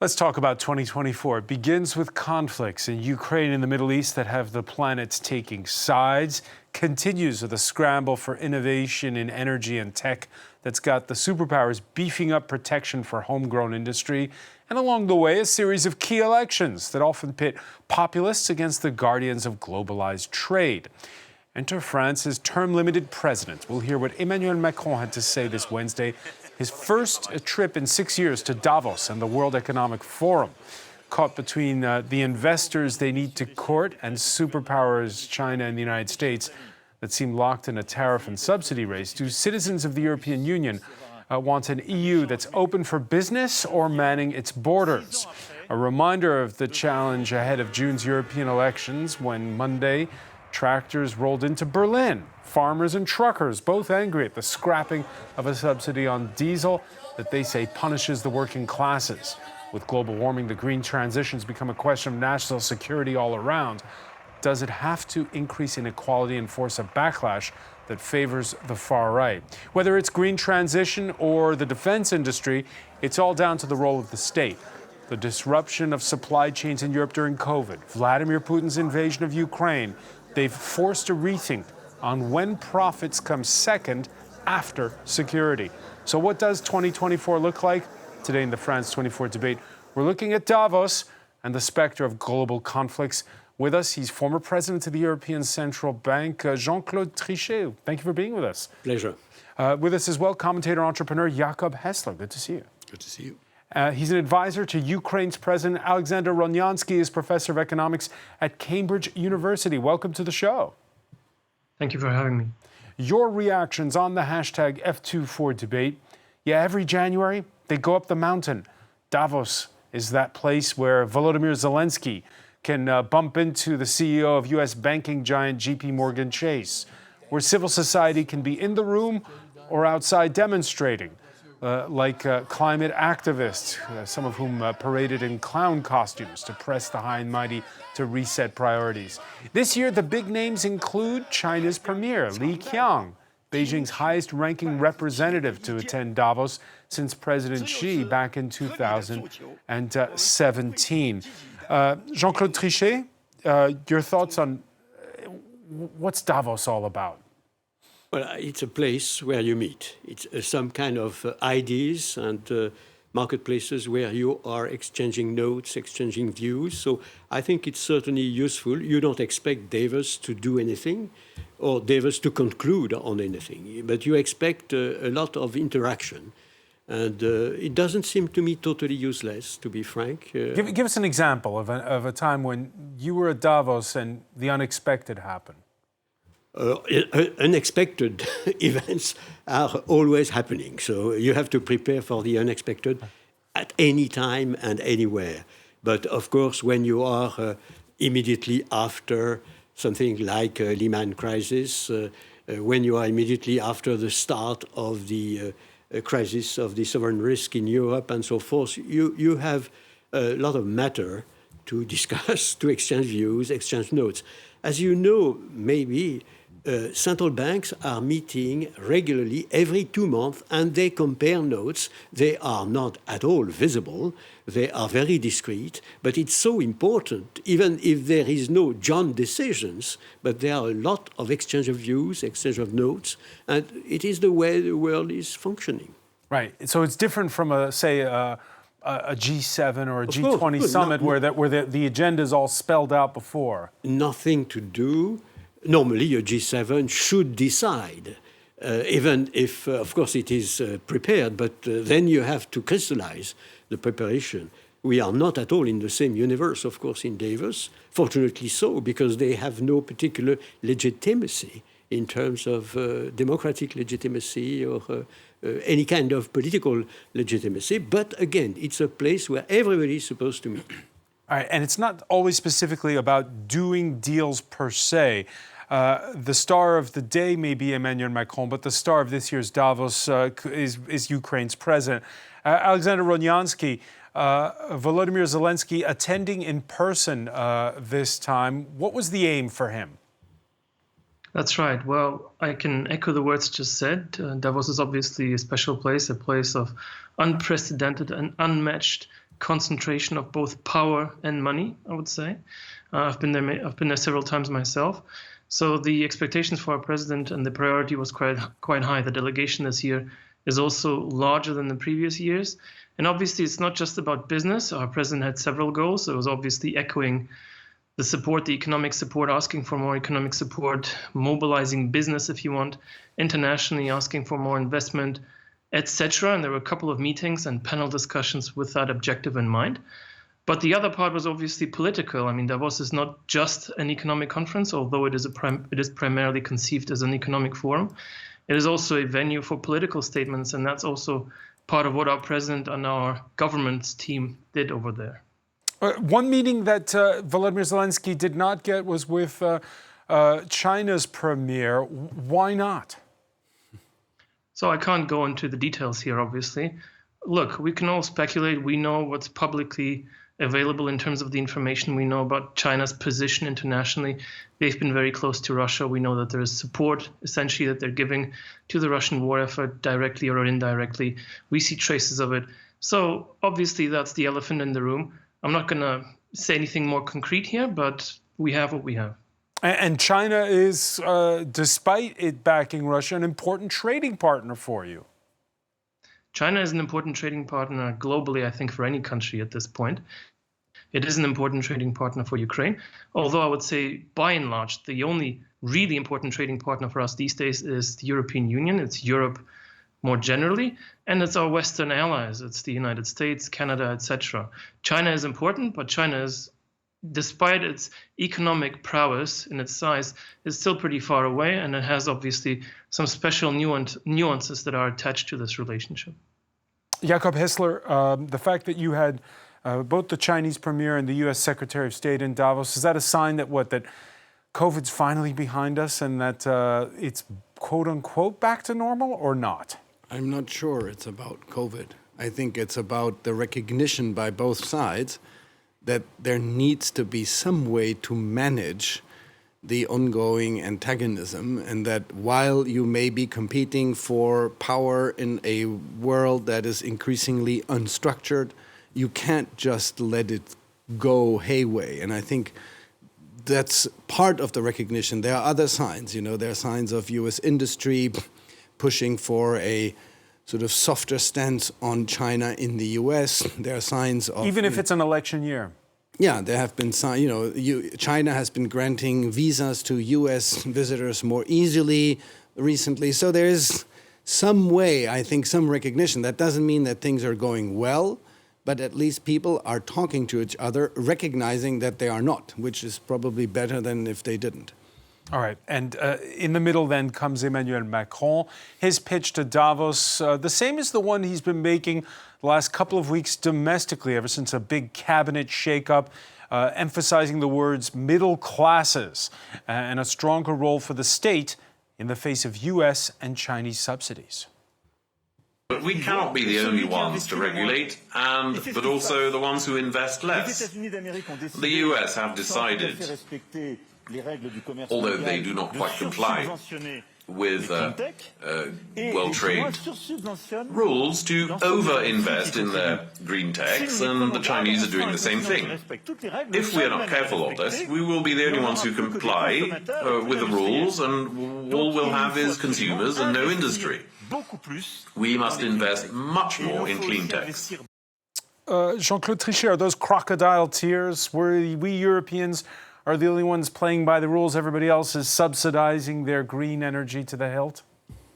Let's talk about 2024. It begins with conflicts in Ukraine and the Middle East that have the planets taking sides, continues with a scramble for innovation in energy and tech that's got the superpowers beefing up protection for homegrown industry, and along the way, a series of key elections that often pit populists against the guardians of globalized trade. Enter France's term-limited president. We'll hear what Emmanuel Macron had to say this Wednesday, his first trip in 6 years to Davos and the World Economic Forum. Caught between the investors they need to court and superpowers China and the United States that seem locked in a tariff and subsidy race, do citizens of the European Union want an EU that's open for business or manning its borders? A reminder of the challenge ahead of June's European elections when Monday, tractors rolled into Berlin. Farmers and truckers both angry at the scrapping of a subsidy on diesel that they say punishes the working classes. With global warming, the green transition's become a question of national security all around. Does it have to increase inequality and force a backlash that favors the far right? Whether it's green transition or the defense industry, it's all down to the role of the state. The disruption of supply chains in Europe during COVID, Vladimir Putin's invasion of Ukraine, they've forced a rethink on when profits come second after security. So what does 2024 look like? Today in the France 24 debate, we're looking at Davos and the spectre of global conflicts. With us, he's former president of the European Central Bank, Jean-Claude Trichet. Thank you for being with us. Pleasure. With us as well, commentator, entrepreneur, Jakob Hessler. Good to see you. Good to see you. He's an advisor to Ukraine's president. Alexander Ronyansky is professor of economics at Cambridge University. Welcome to the show. Thank you for having me. Your reactions on the hashtag F24 debate. Yeah, every January, they go up the mountain. Davos is that place where Volodymyr Zelensky can bump into the CEO of U.S. banking giant JP Morgan Chase, where civil society can be in the room or outside demonstrating. Like climate activists, some of whom paraded in clown costumes to press the high and mighty to reset priorities. This year, the big names include China's premier, Li Qiang, Beijing's highest-ranking representative to attend Davos since President Xi back in 2017. Jean-Claude Trichet, your thoughts on what's Davos all about? Well, it's a place where you meet. It's some kind of ideas and marketplaces where you are exchanging notes, exchanging views. So I think it's certainly useful. You don't expect Davos to do anything or Davos to conclude on anything, but you expect a lot of interaction. And it doesn't seem to me totally useless, to be frank. Give us an example of a time when you were at Davos and the unexpected happened. Unexpected events are always happening, so you have to prepare for the unexpected at any time and anywhere. But of course, when you are immediately after something like a Lehman crisis, when you are immediately after the start of the crisis of the sovereign risk in Europe and so forth, you have a lot of matter to discuss, to exchange views, exchange notes. As you know, maybe central banks are meeting regularly every 2 months and they compare notes. They are not at all visible. They are very discreet, but it's so important, even if there is no joint decisions, but there are a lot of exchange of views, exchange of notes, and it is the way the world is functioning. Right. So it's different from, a G7 or a G20 summit where the agenda is all spelled out before. Nothing to do. Normally, a G7 should decide, even if, of course, it is prepared, but then you have to crystallize the preparation. We are not at all in the same universe, of course, in Davos. Fortunately so, because they have no particular legitimacy in terms of democratic legitimacy or any kind of political legitimacy. But again, it's a place where everybody is supposed to meet. All right, and it's not always specifically about doing deals per se. The star of the day may be Emmanuel Macron, but the star of this year's Davos is Ukraine's president. Alexander Ronyansky, Volodymyr Zelensky attending in person this time. What was the aim for him? That's right. Well, I can echo the words just said. Davos is obviously a special place, a place of unprecedented and unmatched concentration of both power and money, I would say. I've been there several times myself. So the expectations for our president and the priority was quite high. The delegation this year is also larger than the previous years. And obviously, it's not just about business. Our president had several goals. It was obviously echoing the support, the economic support, asking for more economic support, mobilizing business, if you want, internationally asking for more investment, etc. And there were a couple of meetings and panel discussions with that objective in mind. But the other part was obviously political. I mean, Davos is not just an economic conference, although it is primarily conceived as an economic forum. It is also a venue for political statements, and that's also part of what our president and our government's team did over there. One meeting that Volodymyr Zelensky did not get was with China's premier. Why not? So I can't go into the details here, obviously. Look, we can all speculate. We know what's publicly available in terms of the information we know about China's position internationally. They've been very close to Russia. We know that there is support, essentially, that they're giving to the Russian war effort directly or indirectly. We see traces of it. So obviously, that's the elephant in the room. I'm not going to say anything more concrete here, but we have what we have. And China is, despite it backing Russia, an important trading partner for you. China is an important trading partner globally, I think, for any country at this point. It is an important trading partner for Ukraine, although I would say, by and large, the only really important trading partner for us these days is the European Union. It's Europe more generally, and it's our Western allies. It's the United States, Canada, etc. China is important, but China is, despite its economic prowess in its size, is still pretty far away, and it has obviously some special nuances that are attached to this relationship. Jakob Hessler, the fact that you had both the Chinese premier and the U.S. Secretary of State in Davos, is that a sign that that COVID's finally behind us and that it's quote unquote back to normal, or not? I'm not sure it's about COVID. I think it's about the recognition by both sides that there needs to be some way to manage the ongoing antagonism, and that while you may be competing for power in a world that is increasingly unstructured, you can't just let it go hayway. And I think that's part of the recognition. There are other signs, there are signs of U.S. industry pushing for a sort of softer stance on China in the U.S. There are signs of... Even if it's an election year. Yeah, there have been signs, China has been granting visas to U.S. visitors more easily recently. So there is some way, I think, some recognition. That doesn't mean that things are going well, but at least people are talking to each other, recognizing that they are not, which is probably better than if they didn't. All right. And in the middle then comes Emmanuel Macron. His pitch to Davos, the same as the one he's been making the last couple of weeks domestically, ever since a big cabinet shakeup, emphasizing the words middle classes and a stronger role for the state in the face of U.S. and Chinese subsidies. But we cannot be the only ones to regulate, but also the ones who invest less. The US have decided, although they do not quite comply with World Trade rules, to over-invest in their green techs, and the Chinese are doing the same thing. If we are not careful of this, we will be the only ones who comply with the rules, and all we'll have is consumers and no industry. We must invest much more in clean techs. Jean-Claude Trichet, are those crocodile tears where we Europeans are the only ones playing by the rules? Everybody else is subsidizing their green energy to the hilt?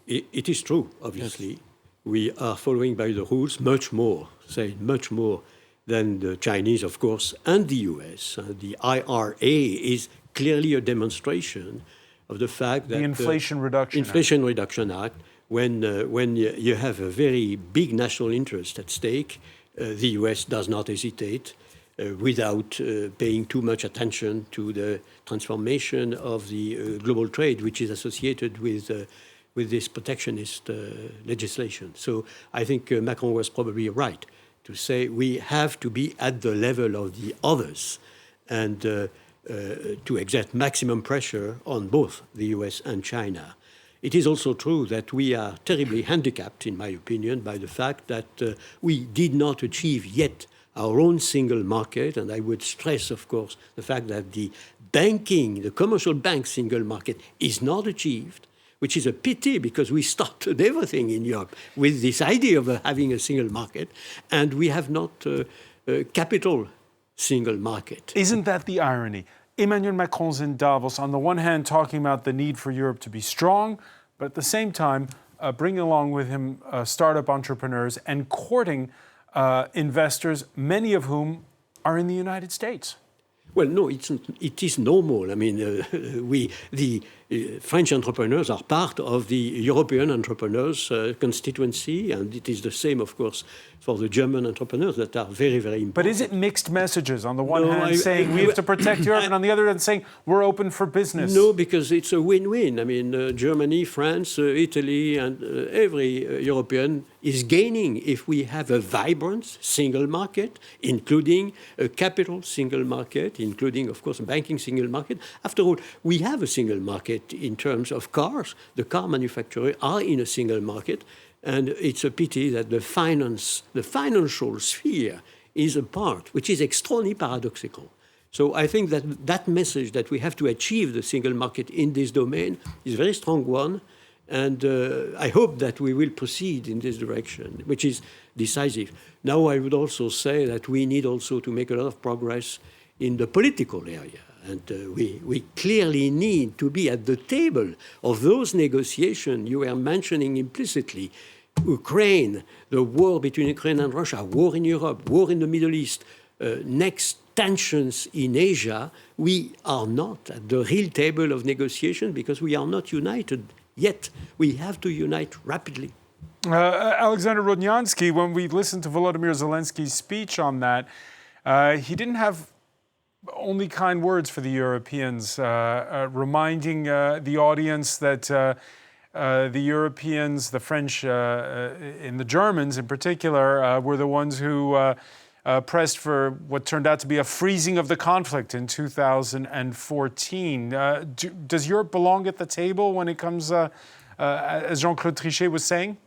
It is true, obviously. We are following by the rules much more than the Chinese, of course, and the US. The IRA is clearly a demonstration of the fact that the Inflation Reduction Act, when you have a very big national interest at stake, the US does not hesitate without paying too much attention to the transformation of the global trade, which is associated with this protectionist legislation. So I think Macron was probably right to say we have to be at the level of the others and to exert maximum pressure on both the US and China. It is also true that we are terribly handicapped, in my opinion, by the fact that we did not achieve yet our own single market. And I would stress, of course, the fact that the commercial bank single market is not achieved, which is a pity because we started everything in Europe with this idea of having a single market, and we have not a capital single market. Isn't that the irony? Emmanuel Macron's in Davos, on the one hand talking about the need for Europe to be strong, but at the same time bringing along with him startup entrepreneurs and courting investors, many of whom are in the United States. Well, no, it is normal. I mean, the French entrepreneurs are part of the European entrepreneurs constituency, and it is the same, of course, for the German entrepreneurs that are very, very important. But is it mixed messages? On the one hand, saying we have to protect Europe, and on the other hand, saying we're open for business? No, because it's a win-win. I mean, Germany, France, Italy, and every European is gaining if we have a vibrant single market, including a capital single market, including, of course, a banking single market. After all, we have a single market in terms of cars. The car manufacturers are in a single market, and it's a pity that the financial sphere is a part, which is extremely paradoxical. So I think that message that we have to achieve the single market in this domain is a very strong one. And I hope that we will proceed in this direction, which is decisive. Now, I would also say that we need also to make a lot of progress in the political area. And we clearly need to be at the table of those negotiations you were mentioning implicitly. Ukraine, the war between Ukraine and Russia, war in Europe, war in the Middle East, next tensions in Asia. We are not at the real table of negotiation because we are not united. Yet, we have to unite rapidly. Alexander Rodnyansky, when we listened to Volodymyr Zelensky's speech on that, he didn't have only kind words for the Europeans, reminding the audience that the Europeans, the French and the Germans in particular, were the ones who pressed for what turned out to be a freezing of the conflict in 2014. Does Europe belong at the table when it comes, as Jean-Claude Trichet was saying?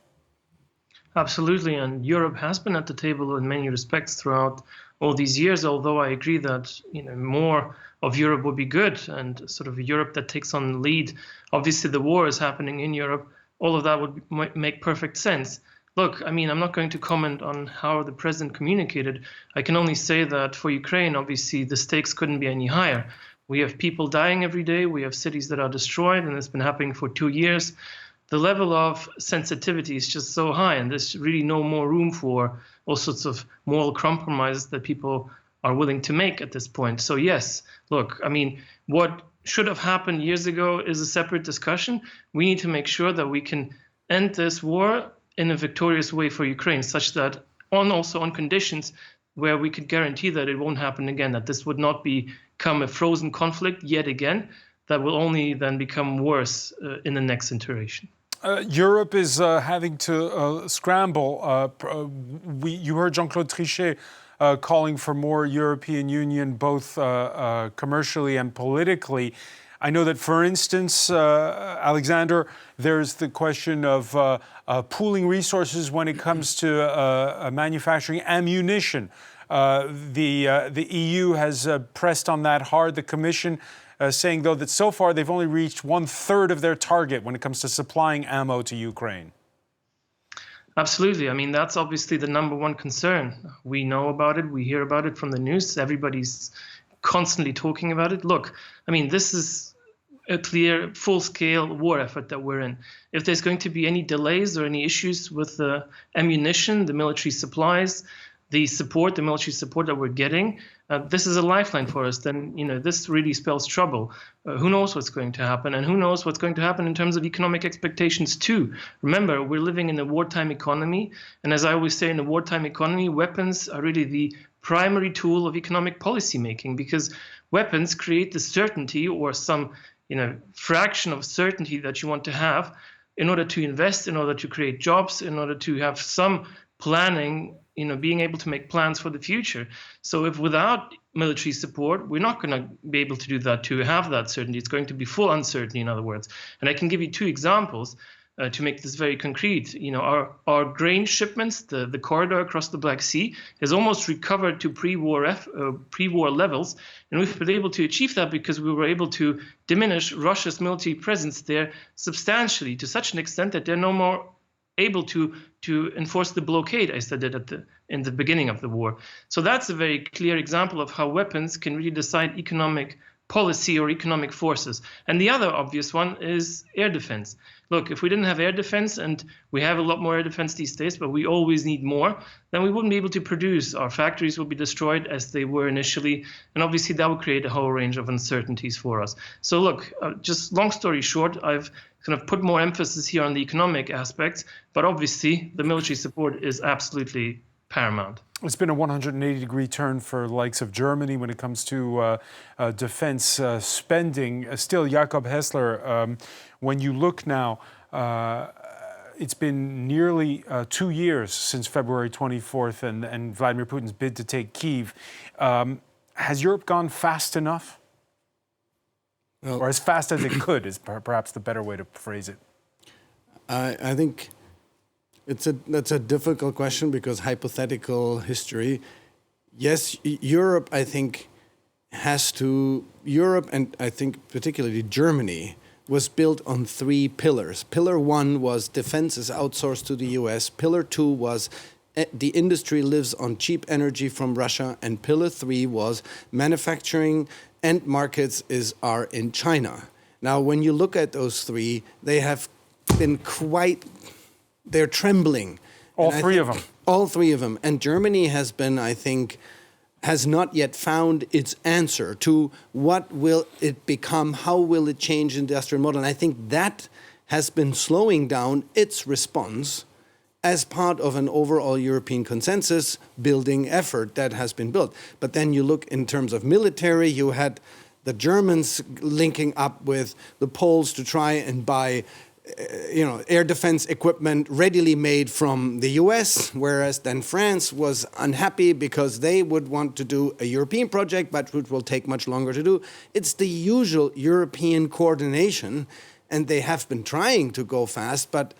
Absolutely, and Europe has been at the table in many respects throughout all these years, although I agree that more of Europe would be good, and sort of a Europe that takes on the lead. Obviously, the war is happening in Europe. All of that would make perfect sense. Look, I mean, I'm not going to comment on how the president communicated. I can only say that for Ukraine, obviously, the stakes couldn't be any higher. We have people dying every day. We have cities that are destroyed, and it's been happening for 2 years. The level of sensitivity is just so high, and there's really no more room for all sorts of moral compromises that people are willing to make at this point. So yes, look, I mean, what should have happened years ago is a separate discussion. We need to make sure that we can end this war in a victorious way for Ukraine, such that also on conditions where we could guarantee that it won't happen again, that this would not become a frozen conflict yet again, that will only then become worse in the next iteration. Europe is having to scramble. You heard Jean-Claude Trichet calling for more European Union, both commercially and politically. I know that, for instance, Alexander, there's the question of pooling resources when it comes to manufacturing ammunition. The EU has pressed on that hard. The Commission saying, though, that so far they've only reached 1/3 of their target when it comes to supplying ammo to Ukraine. Absolutely. I mean, that's obviously the number one concern. We know about it. We hear about it from the news. Everybody's constantly talking about it. Look, I mean, this is a clear full-scale war effort that we're in. If there's going to be any delays or any issues with the ammunition, the military supplies, the military support that we're getting, this is a lifeline for us, then this really spells trouble. Who knows what's going to happen, and who knows what's going to happen in terms of economic expectations too. Remember, we're living in a wartime economy, and as I always say, in a wartime economy, weapons are really the primary tool of economic policy making, because weapons create the certainty or some fraction of certainty that you want to have in order to invest, in order to create jobs, in order to have some planning, being able to make plans for the future. So if without military support, we're not going to be able to do that, to have that certainty. It's going to be full uncertainty, in other words. And I can give you 2 examples. to make this very concrete, our grain shipments, the corridor across the Black Sea, has almost recovered to pre-war levels, and we've been able to achieve that because we were able to diminish Russia's military presence there substantially, to such an extent that they're no more able to enforce the blockade as they did in the beginning of the war. So that's a very clear example of how weapons can really decide economic policy or economic forces. And the other obvious one is air defense. Look, if we didn't have air defense, and we have a lot more air defense these days, but we always need more, then we wouldn't be able to produce. Our factories would be destroyed as they were initially, and obviously that would create a whole range of uncertainties for us. So look, just long story short, I've kind of put more emphasis here on the economic aspects, but obviously the military support is absolutely paramount. It's been a 180-degree turn for the likes of Germany when it comes to defense spending. Still, Jakob Hessler, when you look now, it's been nearly 2 years since February 24th and Vladimir Putin's bid to take Kyiv. Has Europe gone fast enough? Well, or as fast as it could is perhaps the better way to phrase it. I think that's a difficult question because hypothetical history. Yes, Europe, I think, Europe and I think particularly Germany was built on 3 pillars. Pillar 1 was defense is outsourced to the US. Pillar 2 was the industry lives on cheap energy from Russia. And pillar 3 was manufacturing and markets are in China. Now, when you look at those 3, they have been they're trembling. All 3 of them. All 3 of them. And Germany has been, I think, has not yet found its answer to what will it become, how will it change the industrial model. And I think that has been slowing down its response as part of an overall European consensus building effort that has been built. But then you look in terms of military, you had the Germans linking up with the Poles to try and buy air defense equipment readily made from the US, whereas then France was unhappy because they would want to do a European project, but which will take much longer to do. It's the usual European coordination, and they have been trying to go fast, but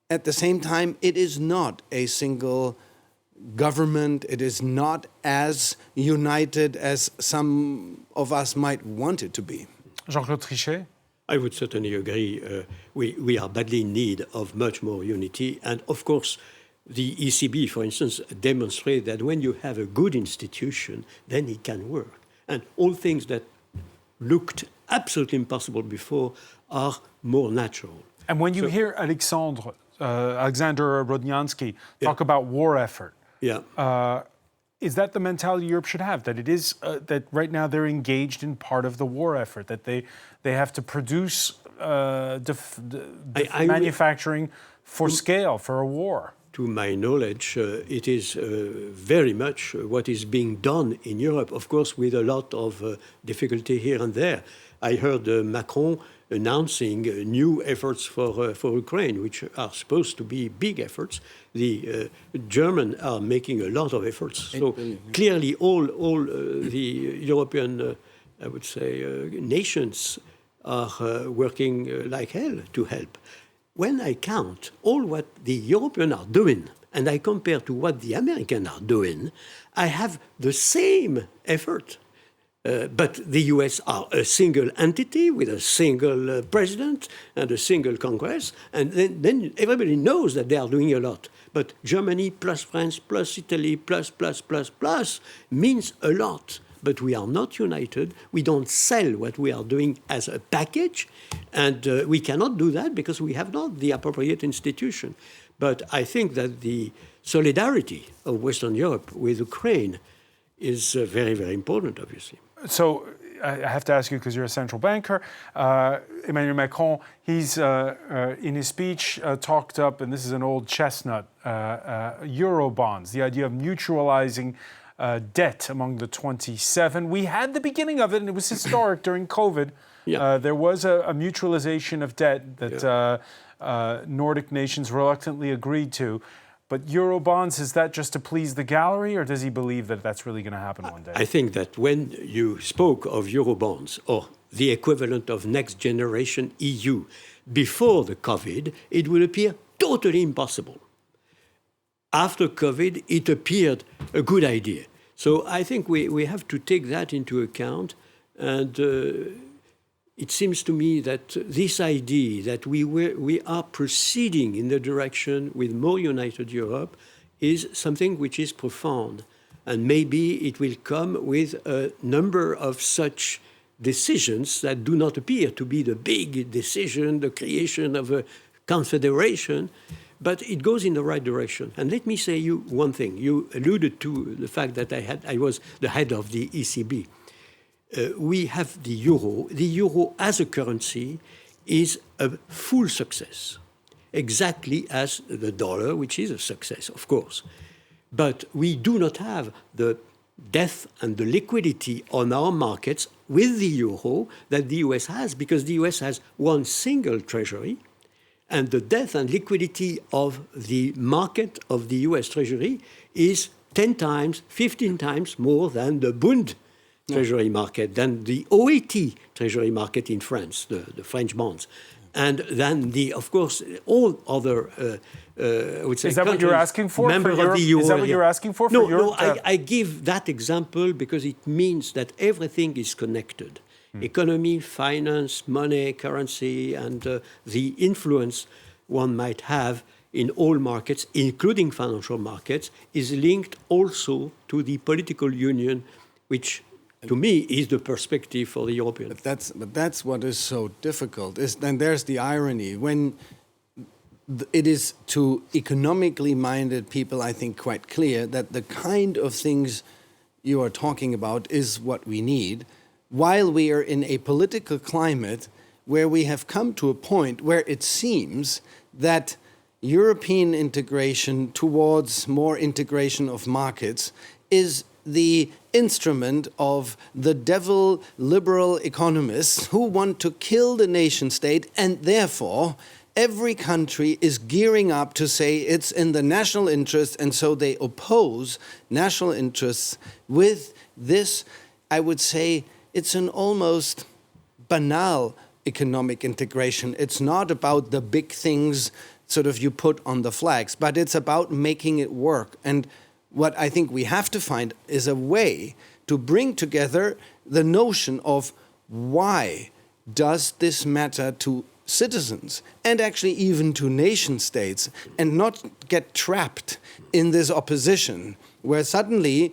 at the same time, it is not a single government. It is not as united as some of us might want it to be. Jean-Claude Trichet? I would certainly agree. We are badly in need of much more unity. And of course, the ECB, for instance, demonstrates that when you have a good institution, then it can work. And all things that looked absolutely impossible before are more natural. And when you hear Alexander Rodnyansky talk about war effort, is that the mentality Europe should have? That it is that right now they're engaged in part of the war effort, that they have to produce manufacturing for scale, for a war? To my knowledge, it is very much what is being done in Europe, of course, with a lot of difficulty here and there. I heard Macron announcing new efforts for Ukraine, which are supposed to be big efforts. The Germans are making a lot of efforts. So clearly all the European, I would say, nations are working like hell to help. When I count all what the Europeans are doing and I compare to what the Americans are doing, I have the same effort. But the US are a single entity with a single president and a single Congress, and then everybody knows that they are doing a lot. But Germany plus France plus Italy plus means a lot. But we are not united. We don't sell what we are doing as a package, and we cannot do that because we have not the appropriate institution. But I think that the solidarity of Western Europe with Ukraine is very, very important, obviously. So I have to ask you, because you're a central banker, Emmanuel Macron, he's in his speech talked up, and this is an old chestnut, Eurobonds, the idea of mutualizing debt among the 27. We had the beginning of it, and it was historic during COVID. There was a mutualization of debt that Nordic nations reluctantly agreed to. But Eurobonds, is that just to please the gallery, or does he believe that that's really going to happen one day? I think that when you spoke of Eurobonds, or the equivalent of next generation EU, before the COVID, it would appear totally impossible. After COVID, it appeared a good idea. So I think we have to take that into account. And it seems to me that this idea that we are proceeding in the direction with more united Europe is something which is profound. And maybe it will come with a number of such decisions that do not appear to be the big decision, the creation of a confederation, but it goes in the right direction. And let me say you one thing. You alluded to the fact that I was the head of the ECB. We have the euro. The euro as a currency is a full success, exactly as the dollar, which is a success, of course. But we do not have the depth and the liquidity on our markets with the euro that the US has, because the US has one single treasury, and the depth and liquidity of the market of the US treasury is 10 times, 15 times more than the Bund treasury market, than the OAT treasury market in France, the French bonds. And then of course, all other, I would say, is that what you're asking for? Member of the euro. Is that what you're asking for? No, Europe? No, I give that example because it means that everything is connected. Economy, finance, money, currency, and the influence one might have in all markets, including financial markets, is linked also to the political union, which to me is the perspective for the European. But that's what is so difficult. And there's the irony. When it is to economically minded people, I think, quite clear that the kind of things you are talking about is what we need, while we are in a political climate where we have come to a point where it seems that European integration towards more integration of markets is the instrument of the devil liberal economists who want to kill the nation state, and therefore every country is gearing up to say it's in the national interest, and so they oppose national interests with this, I would say, it's an almost banal economic integration. It's not about the big things sort of you put on the flags, but it's about making it work. And what I think we have to find is a way to bring together the notion of why does this matter to citizens and actually even to nation states, and not get trapped in this opposition where suddenly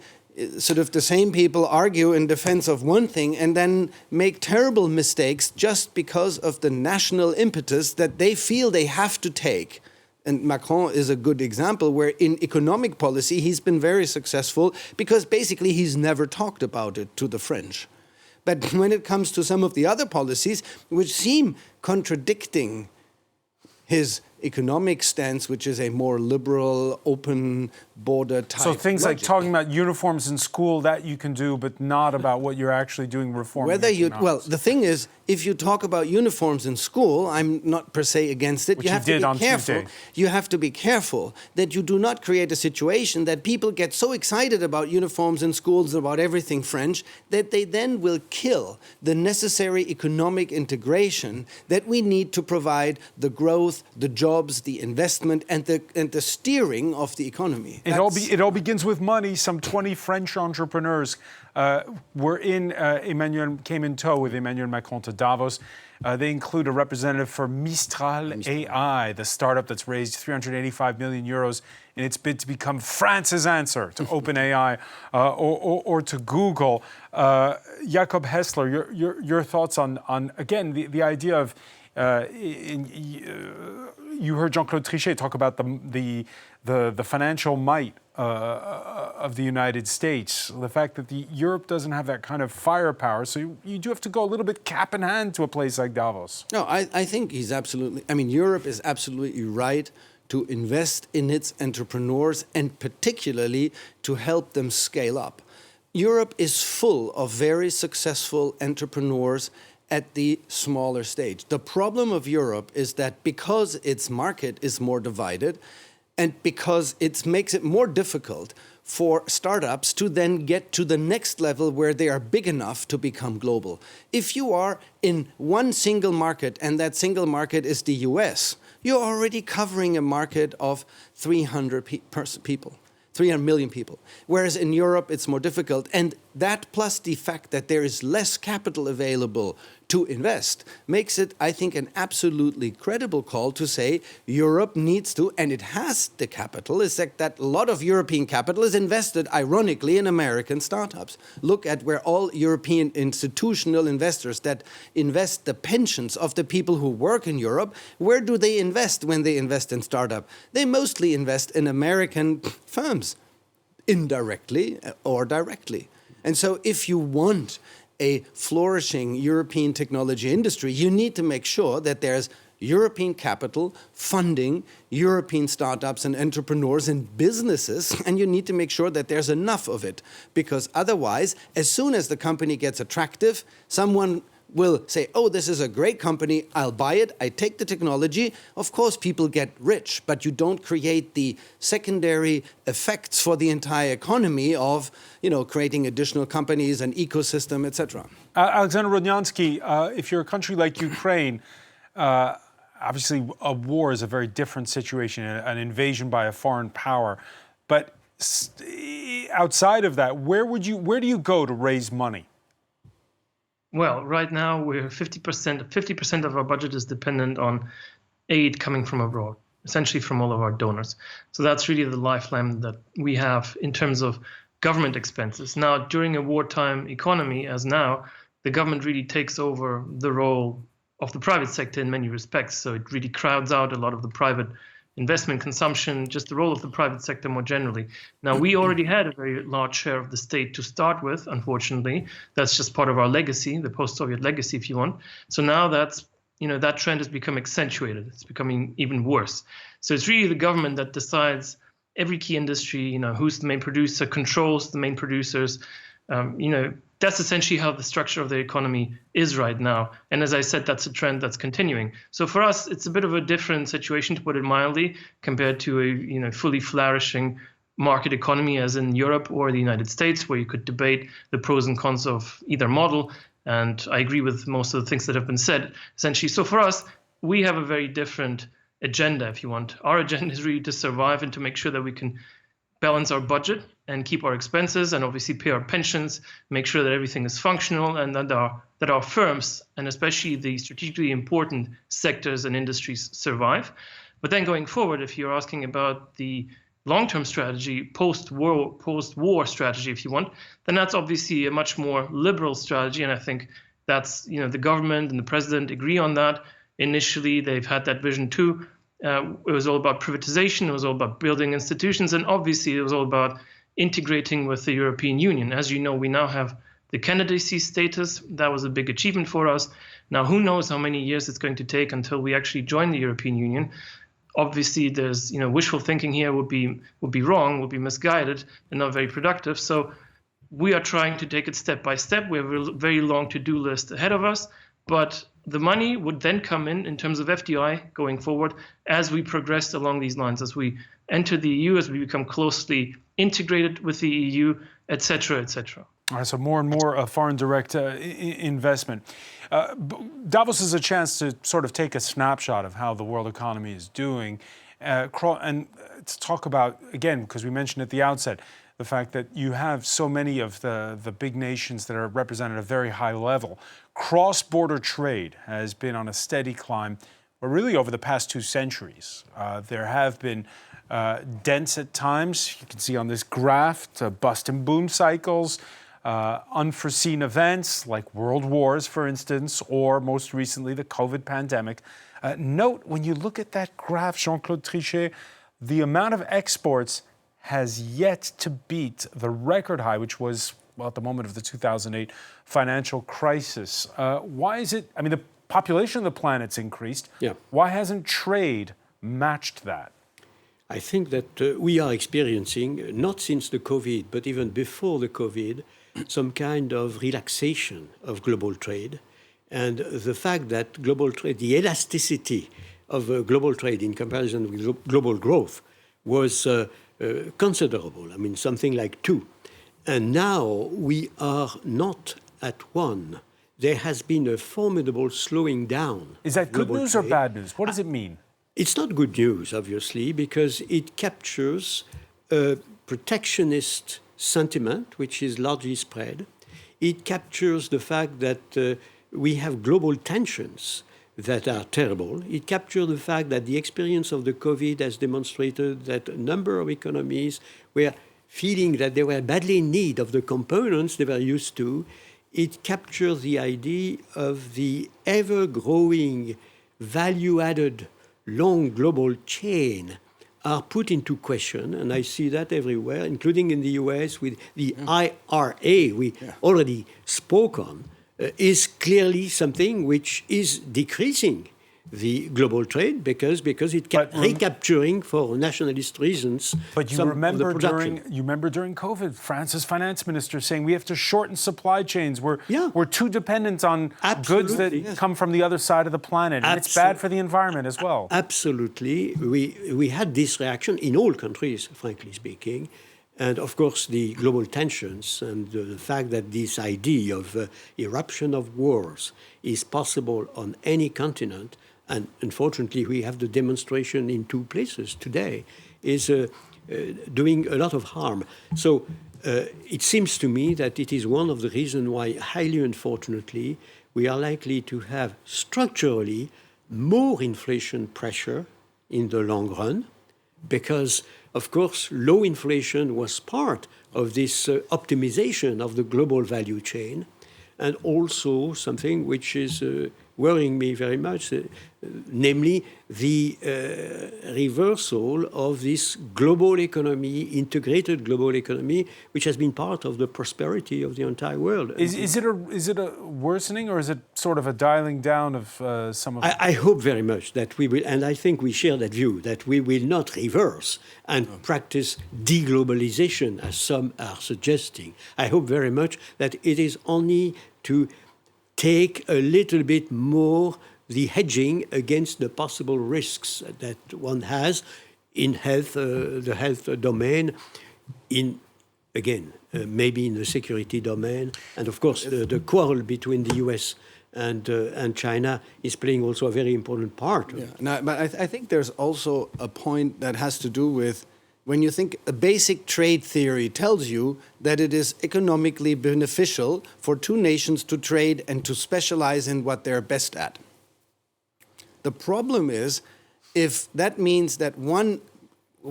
sort of the same people argue in defense of one thing and then make terrible mistakes just because of the national impetus that they feel they have to take. And Macron is a good example where in economic policy he's been very successful because basically he's never talked about it to the French. But when it comes to some of the other policies which seem contradicting his economic stance, which is a more liberal, open border type. So things logic. like talking about uniforms in school, that you can do, but not about what you're actually doing reforming. Well, the thing is, if you talk about uniforms in school, I'm not per se against it. Which you have you did to on be careful. Tuesday. You have to be careful that you do not create a situation that people get so excited about uniforms in schools, about everything French, that they then will kill the necessary economic integration that we need to provide the growth, the jobs, the investment, and the steering of the economy. It all begins with money. Some 20 French entrepreneurs came in tow with Emmanuel Macron to Davos. They include a representative for Mistral AI, the startup that's raised 385 million euros in its bid to become France's answer to OpenAI or to Google. Jakob Hessler, your thoughts on again, the idea of you heard Jean-Claude Trichet talk about the financial might of the United States, the fact that Europe doesn't have that kind of firepower, so you do have to go a little bit cap in hand to a place like Davos. No, I think he's absolutely, Europe is absolutely right to invest in its entrepreneurs and particularly to help them scale up. Europe is full of very successful entrepreneurs at the smaller stage. The problem of Europe is that because its market is more divided, And because it makes it more difficult for startups to then get to the next level where they are big enough to become global. If you are in one single market, and that single market is the US, you're already covering a market of 300 million people. Whereas in Europe, it's more difficult. And that plus the fact that there is less capital available to invest makes it, I think, an absolutely credible call to say Europe needs to, and it has the capital, is that a lot of European capital is invested, ironically, in American startups. Look at where all European institutional investors that invest the pensions of the people who work in Europe, where do they invest when they invest in startup? They mostly invest in American firms, indirectly or directly. And so if you want a flourishing European technology industry, you need to make sure that there's European capital funding European startups and entrepreneurs and businesses, and you need to make sure that there's enough of it, because otherwise, as soon as the company gets attractive, someone will say, oh, this is a great company, I'll buy it, I take the technology. Of course, people get rich, but you don't create the secondary effects for the entire economy of, creating additional companies, an ecosystem, etc. Alexander Rodnyansky, if you're a country like Ukraine, obviously a war is a very different situation, an invasion by a foreign power. But outside of that, where do you go to raise money? Well, right now we're 50% of our budget is dependent on aid coming from abroad, essentially from all of our donors. So that's really the lifeline that we have in terms of government expenses. Now, during a wartime economy, as now, the government really takes over the role of the private sector in many respects. So it really crowds out a lot of the private investment, consumption, just the role of the private sector more generally. Now, we already had a very large share of the state to start with, unfortunately. That's just part of our legacy, the post-Soviet legacy, if you want. So now that trend has become accentuated. It's becoming even worse. So it's really the government that decides every key industry, who's the main producer, controls the main producers. That's essentially how the structure of the economy is right now. And as I said, that's a trend that's continuing. So for us, it's a bit of a different situation, to put it mildly, compared to a fully flourishing market economy as in Europe or the United States, where you could debate the pros and cons of either model. And I agree with most of the things that have been said, essentially. So for us, we have a very different agenda, if you want. Our agenda is really to survive and to make sure that we can balance our budget and keep our expenses and obviously pay our pensions, make sure that everything is functional, and that our firms, and especially the strategically important sectors and industries, survive. But then going forward, if you're asking about the long-term strategy, post-war strategy, if you want, then that's obviously a much more liberal strategy. And I think that's, the government and the president agree on that. Initially, they've had that vision too. It was all about privatization. It was all about building institutions. And obviously, it was all about integrating with the European Union. As you know, we now have the candidacy status. That was a big achievement for us. Now, who knows how many years it's going to take until we actually join the European Union. Obviously, there's, wishful thinking here would be wrong, would be misguided and not very productive. So we are trying to take it step by step. We have a very long to-do list ahead of us. But the money would then come in terms of FDI going forward as we progress along these lines, as we enter the EU, as we become closely integrated with the EU, et cetera, et cetera. All right, so more and more foreign direct investment. Davos is a chance to sort of take a snapshot of how the world economy is doing and to talk about, again, because we mentioned at the outset, the fact that you have so many of the big nations that are represented at a very high level. Cross-border trade has been on a steady climb, but really over the past 2 centuries. There have been dents at times. You can see on this graph, bust and boom cycles, unforeseen events like world wars, for instance, or most recently the COVID pandemic. Note, when you look at that graph, Jean-Claude Trichet, the amount of exports has yet to beat the record high, which was, well, at the moment of the 2008 financial crisis. Why is it? I mean, the population of the planet's increased. Yeah. Why hasn't trade matched that? I think that we are experiencing, not since the COVID, but even before the COVID, some kind of relaxation of global trade. And the fact that global trade, the elasticity of global trade in comparison with global growth, was considerable. I mean, something like 2. And now we are not at 1. There has been a formidable slowing down. Is that good global news or trade. bad news? What does it mean? It's not good news, obviously, because it captures a protectionist sentiment, which is largely spread. It captures the fact that we have global tensions that are terrible. It captures the fact that the experience of the COVID has demonstrated that a number of economies were feeling that they were badly in need of the components they were used to. It captures the idea of the ever-growing value-added long global chain are put into question, and I see that everywhere, including in the US with the IRA we already spoke on, is clearly something which is decreasing the global trade because it kept recapturing for nationalist reasons. But you some remember of the production. during COVID, France's finance minister saying we have to shorten supply chains. We're too dependent on goods that come from the other side of the planet, and it's bad for the environment as well. Absolutely, we had this reaction in all countries, frankly speaking. And of course, the global tensions and the fact that this idea of eruption of wars is possible on any continent, and unfortunately we have the demonstration in 2 places today, is doing a lot of harm. So it seems to me that it is one of the reasons why, highly unfortunately, we are likely to have structurally more inflation pressure in the long run, because of course, low inflation was part of this optimization of the global value chain, and also something which is worrying me very much, namely the reversal of this global economy, integrated global economy, which has been part of the prosperity of the entire world. Is it a worsening, or is it sort of a dialing down of some of? I hope very much that we will, and I think we share that view, that we will not reverse and practice deglobalization as some are suggesting. I hope very much that it is only to take a little bit more the hedging against the possible risks that one has in health, the health domain, in, again, maybe in the security domain. And of course, the quarrel between the US and China is playing also a very important part. Yeah. Now, but I think there's also a point that has to do with when you think a basic trade theory tells you that it is economically beneficial for 2 nations to trade and to specialize in what they're best at. The problem is if that means that one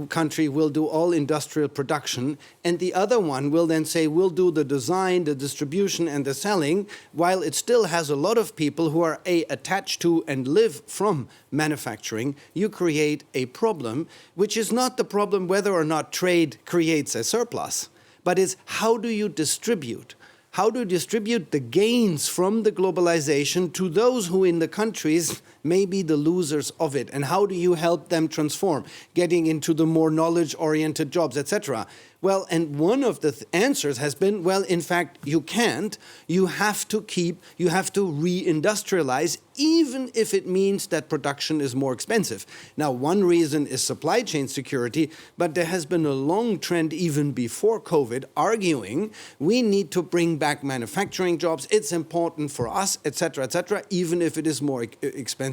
country will do all industrial production and the other one will then say we'll do the design, the distribution and the selling, while it still has a lot of people who are attached to and live from manufacturing, you create a problem which is not the problem whether or not trade creates a surplus, but is how do you distribute? How to distribute the gains from the globalization to those who in the countries may be the losers of it, and how do you help them transform, getting into the more knowledge-oriented jobs, etc. Well, and one of the answers has been, well, in fact, you can't. You have to reindustrialize, even if it means that production is more expensive. Now, one reason is supply chain security, but there has been a long trend even before COVID arguing we need to bring back manufacturing jobs. It's important for us, etc., even if it is more expensive.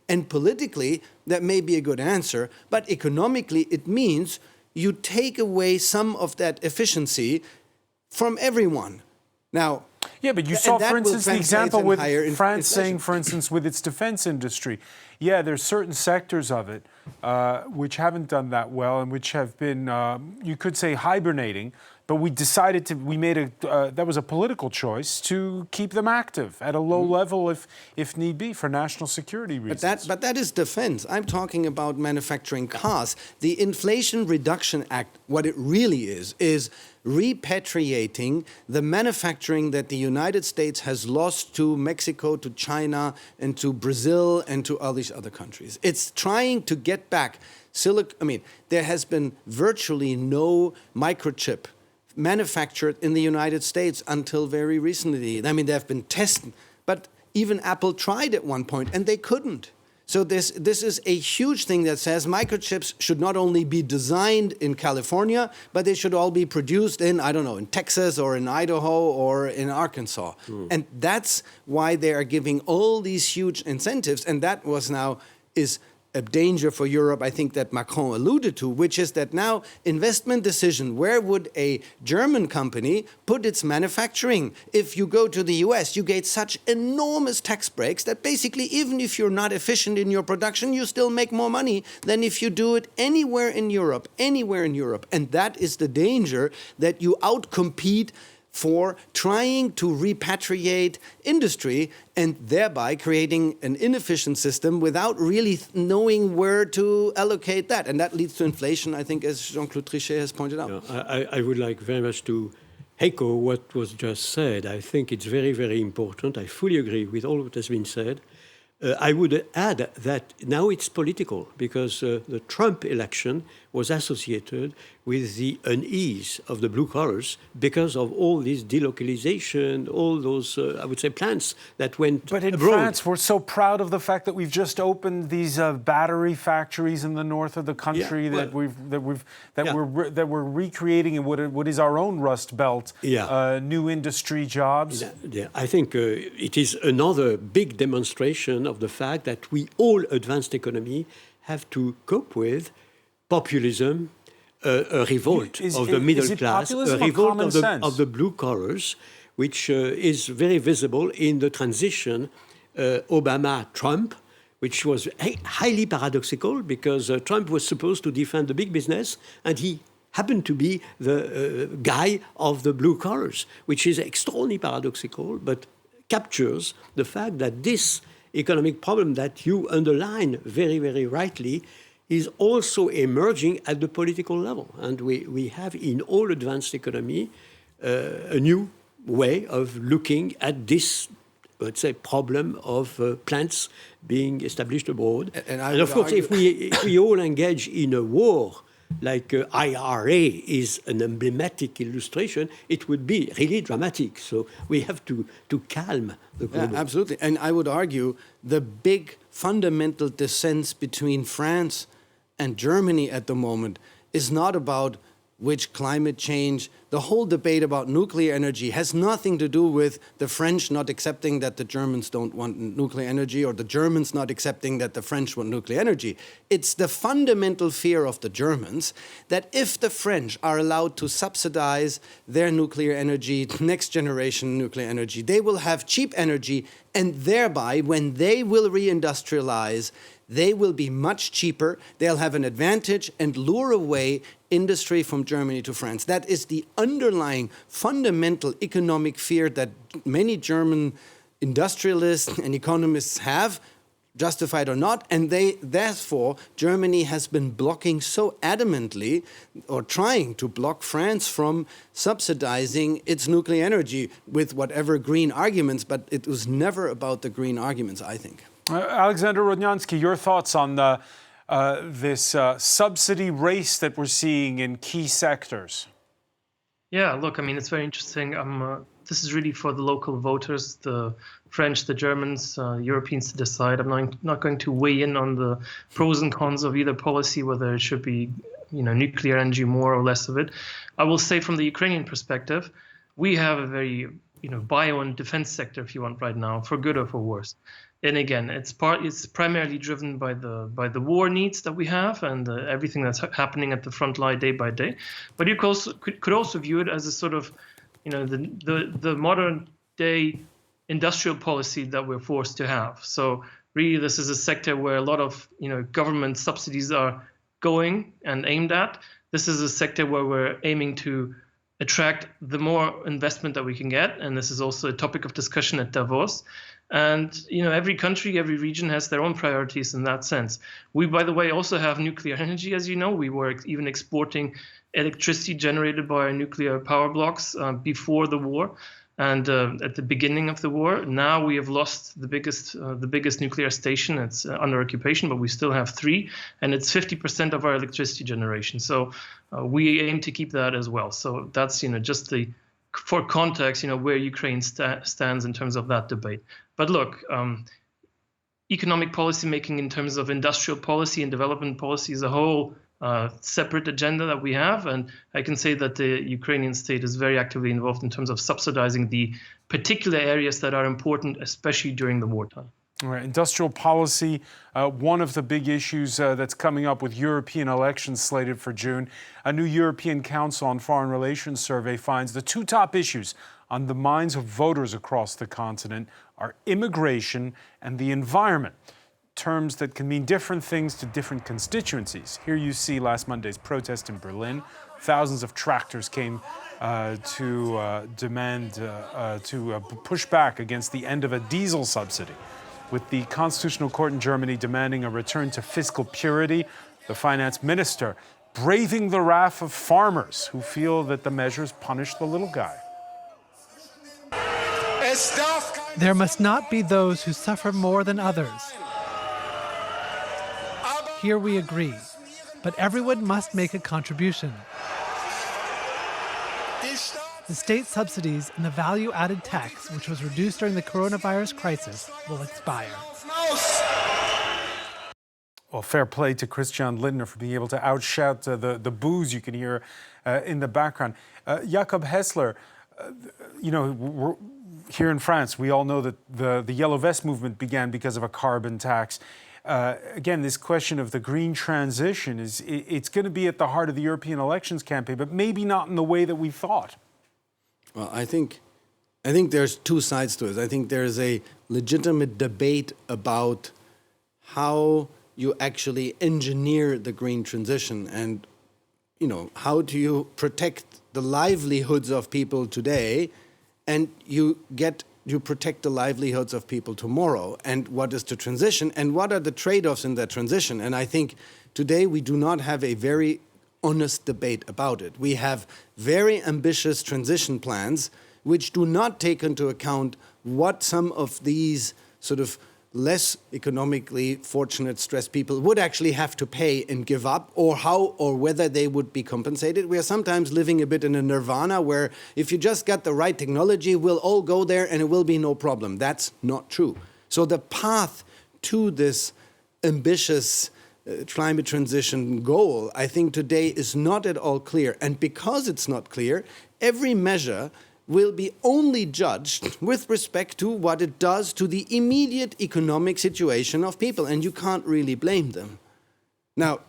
And politically, that may be a good answer, but economically, it means you take away some of that efficiency from everyone. Now, yeah, but you saw, for instance, the example with France saying, for instance, with its defense industry, there's certain sectors of it which haven't done that well and which have been, you could say, hibernating. But we decided that was a political choice to keep them active at a low level if need be for national security reasons. But that is defense. I'm talking about manufacturing cars. The Inflation Reduction Act, what it really is repatriating the manufacturing that the United States has lost to Mexico, to China, and to Brazil, and to all these other countries. It's trying to get back there has been virtually no microchip manufactured in the United States until very recently. There have been tests, but even Apple tried at one point, and they couldn't. So this is a huge thing that says microchips should not only be designed in California, but they should all be produced in, I don't know, in Texas or in Idaho or in Arkansas. And that's why they are giving all these huge incentives. And that is a danger for Europe, I think, that Macron alluded to, which is that now investment decision, where would a German company put its manufacturing? If you go to the US, you get such enormous tax breaks that basically, even if you're not efficient in your production, you still make more money than if you do it anywhere in Europe. And that is the danger, that you outcompete for trying to repatriate industry and thereby creating an inefficient system without really knowing where to allocate that. And that leads to inflation, I think, as Jean-Claude Trichet has pointed out. I would like very much to echo what was just said. I think it's very, very important. I fully agree with all what has been said. I would add that now it's political, because the Trump election was associated with the unease of the blue collars because of all this delocalization, all those, I would say, plans that went But in abroad. France, we're so proud of the fact that we've just opened these battery factories in the north of the country that we're recreating in what is our own Rust Belt, new industry jobs. I think it is another big demonstration of the fact that we all advanced economy have to cope with populism, a revolt of the middle class, a revolt of the blue collars, which is very visible in the transition Obama-Trump, which was highly paradoxical, because Trump was supposed to defend the big business, and he happened to be the guy of the blue collars, which is extraordinarily paradoxical, but captures the fact that this economic problem that you underline very, very rightly is also emerging at the political level. And we have in all advanced economy a new way of looking at this, let's say, problem of plants being established abroad. And of course, if we all engage in a war, like IRA is an emblematic illustration, it would be really dramatic. So we have to calm the global. Yeah, absolutely. And I would argue the big fundamental dissent between France and Germany at the moment is not about which climate change. The whole debate about nuclear energy has nothing to do with the French not accepting that the Germans don't want nuclear energy, or the Germans not accepting that the French want nuclear energy. It's the fundamental fear of the Germans that if the French are allowed to subsidize their nuclear energy, next generation nuclear energy, they will have cheap energy, and thereby, when they will reindustrialize, they will be much cheaper, they'll have an advantage and lure away industry from Germany to France. That is the underlying fundamental economic fear that many German industrialists and economists have, justified or not, and therefore Germany has been blocking so adamantly, or trying to block France from subsidizing its nuclear energy with whatever green arguments, but it was never about the green arguments, I think. Alexander Rodnyansky, your thoughts on this subsidy race that we're seeing in key sectors? Yeah, look, I mean, it's very interesting. This is really for the local voters, the French, the Germans, Europeans to decide. I'm not going to weigh in on the pros and cons of either policy, whether it should be, nuclear energy, more or less of it. I will say from the Ukrainian perspective, we have a very, bio and defense sector, if you want, right now, for good or for worse. And again, it's primarily driven by the war needs that we have and everything that's happening at the front line day by day. But you could also view it as a sort of, the modern day industrial policy that we're forced to have. So really, this is a sector where a lot of government subsidies are going and aimed at. This is a sector where we're aiming to attract the more investment that we can get, and this is also a topic of discussion at Davos. And every country, every region has their own priorities in that sense. We, by the way, also have nuclear energy, as you know. We were even exporting electricity generated by our nuclear power blocks before the war and at the beginning of the war. Now we have lost the biggest nuclear station. It's under occupation, but we still have 3, and it's 50% of our electricity generation. So we aim to keep that as well. So that's just for context, where Ukraine stands in terms of that debate. But look, economic policy making in terms of industrial policy and development policy is a whole separate agenda that we have. And I can say that the Ukrainian state is very actively involved in terms of subsidizing the particular areas that are important, especially during the wartime. All right, industrial policy, one of the big issues that's coming up with European elections slated for June. A new European Council on Foreign Relations survey finds the two top issues on the minds of voters across the continent are immigration and the environment, terms that can mean different things to different constituencies. Here you see last Monday's protest in Berlin. Thousands of tractors came to push back against the end of a diesel subsidy. With the Constitutional Court in Germany demanding a return to fiscal purity, the finance minister braving the wrath of farmers who feel that the measures punish the little guy. There must not be those who suffer more than others. Here we agree, but everyone must make a contribution. The state subsidies and the value-added tax, which was reduced during the coronavirus crisis, will expire. Well, fair play to Christian Lindner for being able to outshout the boos you can hear in the background. Jakob Hessler, we're here in France, we all know that the Yellow Vest movement began because of a carbon tax. Again, this question of the green transition it's going to be at the heart of the European elections campaign, but maybe not in the way that we thought. Well, I think there's two sides to it. I think there's a legitimate debate about how you actually engineer the green transition and, how do you protect the livelihoods of people today and you protect the livelihoods of people tomorrow, and what is the transition and what are the trade-offs in that transition. And I think today we do not have a very honest debate about it. We have very ambitious transition plans which do not take into account what some of these sort of less economically fortunate, stressed people would actually have to pay and give up, or how or whether they would be compensated. We are sometimes living a bit in a nirvana where if you just got the right technology, we'll all go there and it will be no problem. That's not true. So the path to this ambitious climate transition goal, I think today is not at all clear. And because it's not clear, every measure will be only judged with respect to what it does to the immediate economic situation of people, and you can't really blame them. Now,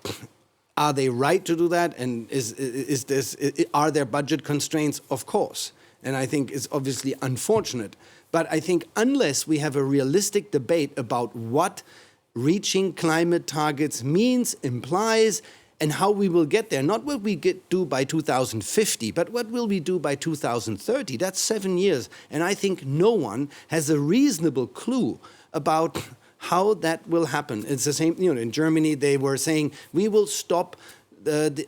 are they right to do that? And are there budget constraints? Of course. And I think it's obviously unfortunate. But I think unless we have a realistic debate about what reaching climate targets means, implies, and how we will get there, not what we do by 2050, but what will we do by 2030? That's 7 years. And I think no one has a reasonable clue about how that will happen. It's the same, in Germany they were saying, we will stop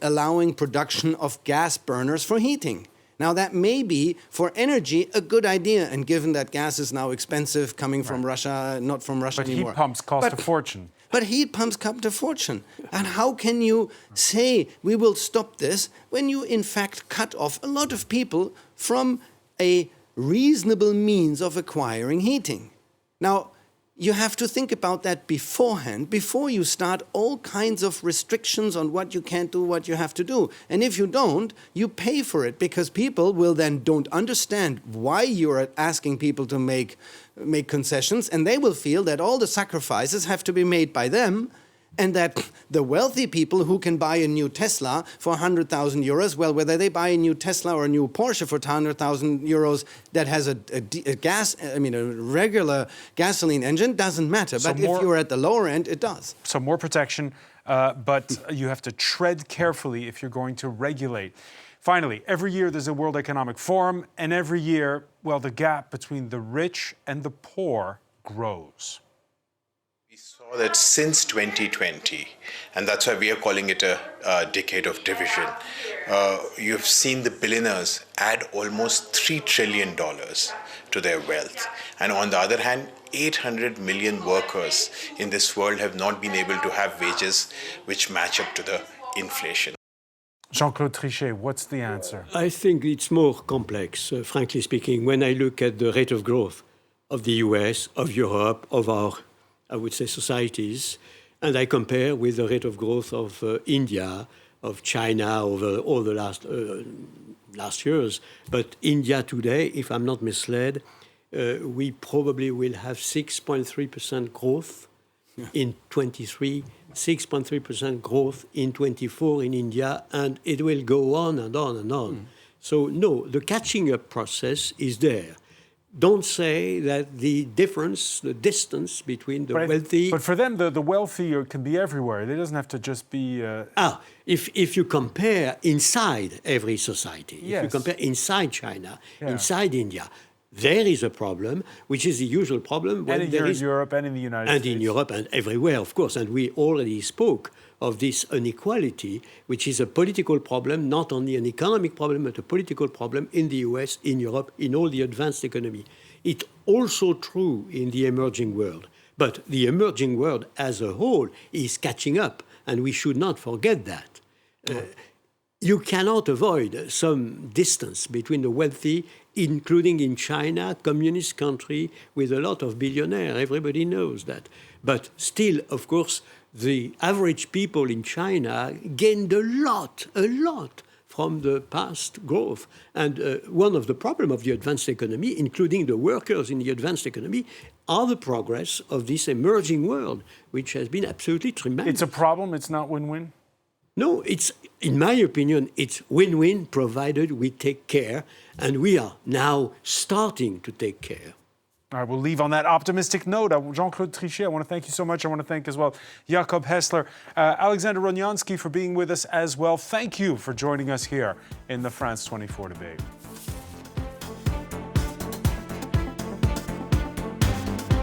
allowing production of gas burners for heating. Now that may be, for energy, a good idea, and given that gas is now expensive coming from Russia, not from Russia anymore. But heat pumps cost a fortune. But heat pumps cost a fortune. And how can you say we will stop this when you in fact cut off a lot of people from a reasonable means of acquiring heating? Now, you have to think about that beforehand, before you start all kinds of restrictions on what you can't do, what you have to do. And if you don't, you pay for it, because people will then don't understand why you're asking people to make concessions, and they will feel that all the sacrifices have to be made by them, and that the wealthy people who can buy a new Tesla for 100,000 euros, well, whether they buy a new Tesla or a new Porsche for 100,000 euros that has a regular gasoline engine, doesn't matter. So but if you're at the lower end, it does. So more protection, but you have to tread carefully if you're going to regulate. Finally, every year there's a World Economic Forum, and every year, well, the gap between the rich and the poor grows. We saw that since 2020, and that's why we are calling it a decade of division, you've seen the billionaires add almost $3 trillion to their wealth. And on the other hand, 800 million workers in this world have not been able to have wages which match up to the inflation. Jean-Claude Trichet, what's the answer? I think it's more complex, frankly speaking. When I look at the rate of growth of the US, of Europe, of our I would say, societies, and I compare with the rate of growth of India, of China over all the last years. But India today, if I'm not misled, we probably will have 6.3% growth in 23, 6.3% growth in 24 in India, and it will go on and on and on. So no, the catching up process is there. Don't say that the difference, the distance between the wealthy... But for them, the wealthy can be everywhere. It doesn't have to just be... If you compare inside every society, yes. if you compare inside China, inside India, there is a problem, which is the usual problem. And in Europe and in the United States. And in Europe and everywhere, of course. And we already spoke of this inequality, which is a political problem, not only an economic problem, but a political problem in the US, in Europe, in all the advanced economy. It's also true in the emerging world. But the emerging world as a whole is catching up, and we should not forget that. You cannot avoid some distance between the wealthy, including in China, communist country with a lot of billionaires. Everybody knows that. But still, of course, the average people in China gained a lot from the past growth. And one of the problems of the advanced economy, including the workers in the advanced economy, are the progress of this emerging world, which has been absolutely tremendous. It's a problem? It's not win-win? No, it's, in my opinion, it's win-win provided we take care, and we are now starting to take care. All right, we'll leave on that optimistic note. Jean-Claude Trichet, I want to thank you so much. I want to thank as well Jakob Hessler, Alexander Ronyansky for being with us as well. Thank you for joining us here in the France 24 debate.